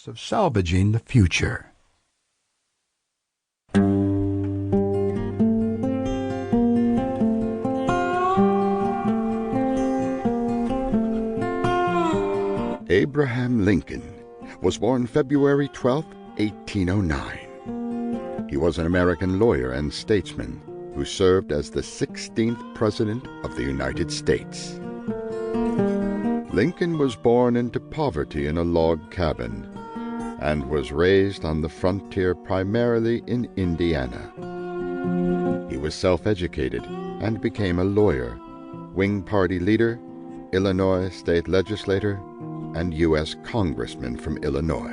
chance of salvaging the future. Abraham Lincoln was born February 12, 1809. He was an American lawyer and statesman who served as the 16th President of the United States. Lincoln was born into poverty in a log cabin and was raised on the frontier primarily in Indiana. He was self-educated and became a lawyer, Whig Party leader, Illinois state legislator, and U.S. Congressman from Illinois.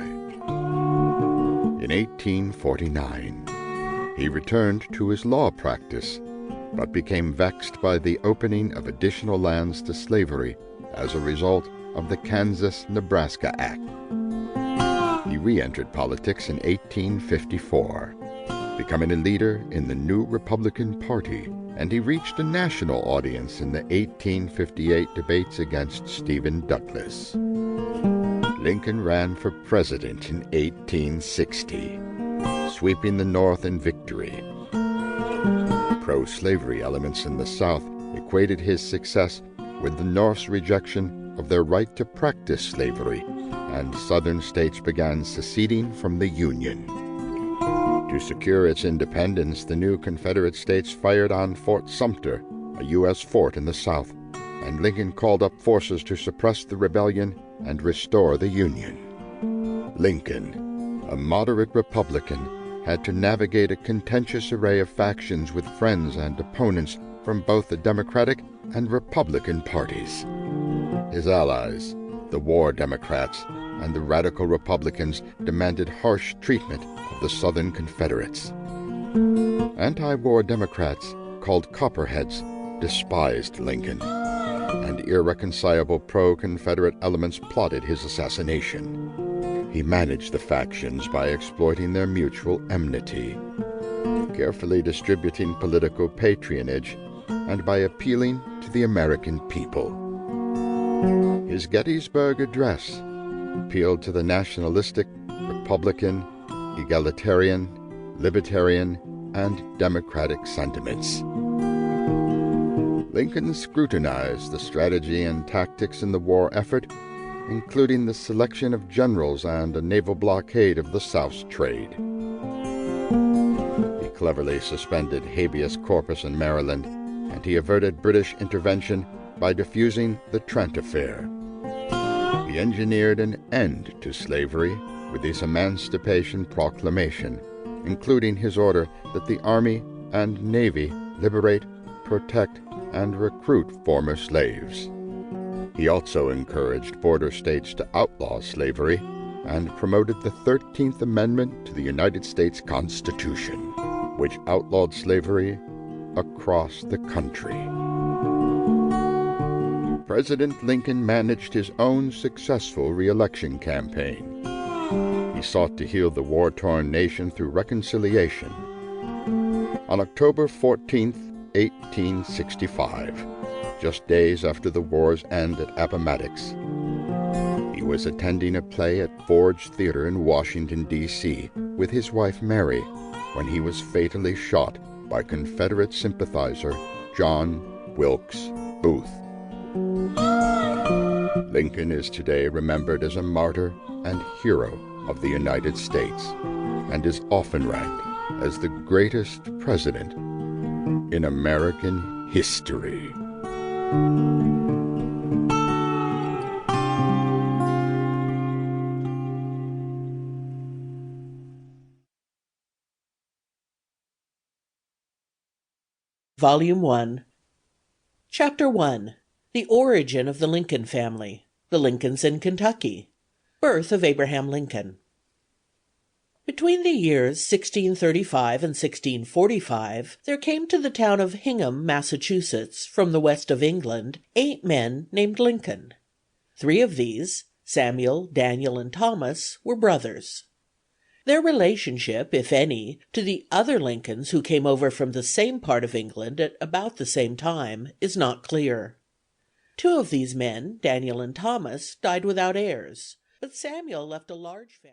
In 1849, he returned to his law practice, but became vexed by the opening of additional lands to slavery as a result of the Kansas-Nebraska Act. He re-entered politics in 1854, becoming a leader in the new Republican Party, and he reached a national audience in the 1858 debates against Stephen Douglas. Lincoln ran for president in 1860, sweeping the North in victory. Pro-slavery elements in the South equated his success with the North's rejection of their right to practice slavery, and Southern states began seceding from the Union. To secure its independence, the new Confederate States fired on Fort Sumter, a U.S. fort in the South, and Lincoln called up forces to suppress the rebellion and restore the Union. Lincoln, a moderate Republican, had to navigate a contentious array of factions with friends and opponents from both the Democratic and Republican parties. His allies, the War Democrats and the Radical Republicans, demanded harsh treatment of the Southern Confederates. Anti-war Democrats, called Copperheads, despised Lincoln, and irreconcilable pro-Confederate elements plotted his assassination. He managed the factions by exploiting their mutual enmity, carefully distributing political patronage, and by appealing to the American people. His Gettysburg Address appealed to the nationalistic, Republican, egalitarian, libertarian, and democratic sentiments. Lincoln scrutinized the strategy and tactics in the war effort, including the selection of generals and a naval blockade of the South's trade. He cleverly suspended habeas corpus in Maryland, and he averted British intervention by diffusing the Trent Affair. He engineered an end to slavery with his Emancipation Proclamation, including his order that the Army and Navy liberate, protect, and recruit former slaves. He also encouraged border states to outlaw slavery and promoted the 13th Amendment to the United States Constitution, which outlawed slavery across the country. President Lincoln managed his own successful re-election campaign. He sought to heal the war-torn nation through reconciliation. On October 14, 1865, just days after the war's end at Appomattox, he was attending a play at Ford's Theater in Washington, D.C. with his wife Mary when he was fatally shot by Confederate sympathizer John Wilkes Booth. Lincoln is today remembered as a martyr and hero of the United States, and is often ranked as the greatest president in American history. Volume 1, Chapter 1, The Origin of the Lincoln Family, the Lincolns in Kentucky, Birth of Abraham Lincoln. Between the years 1635 and 1645, there came to the town of Hingham, Massachusetts, from the west of England, 8 men named Lincoln. 3 of these, Samuel, Daniel, and Thomas, were brothers. Their relationship, if any, to the other Lincolns who came over from the same part of England at about the same time, is not clear. 2 of these men, Daniel and Thomas, died without heirs, but Samuel left a large family.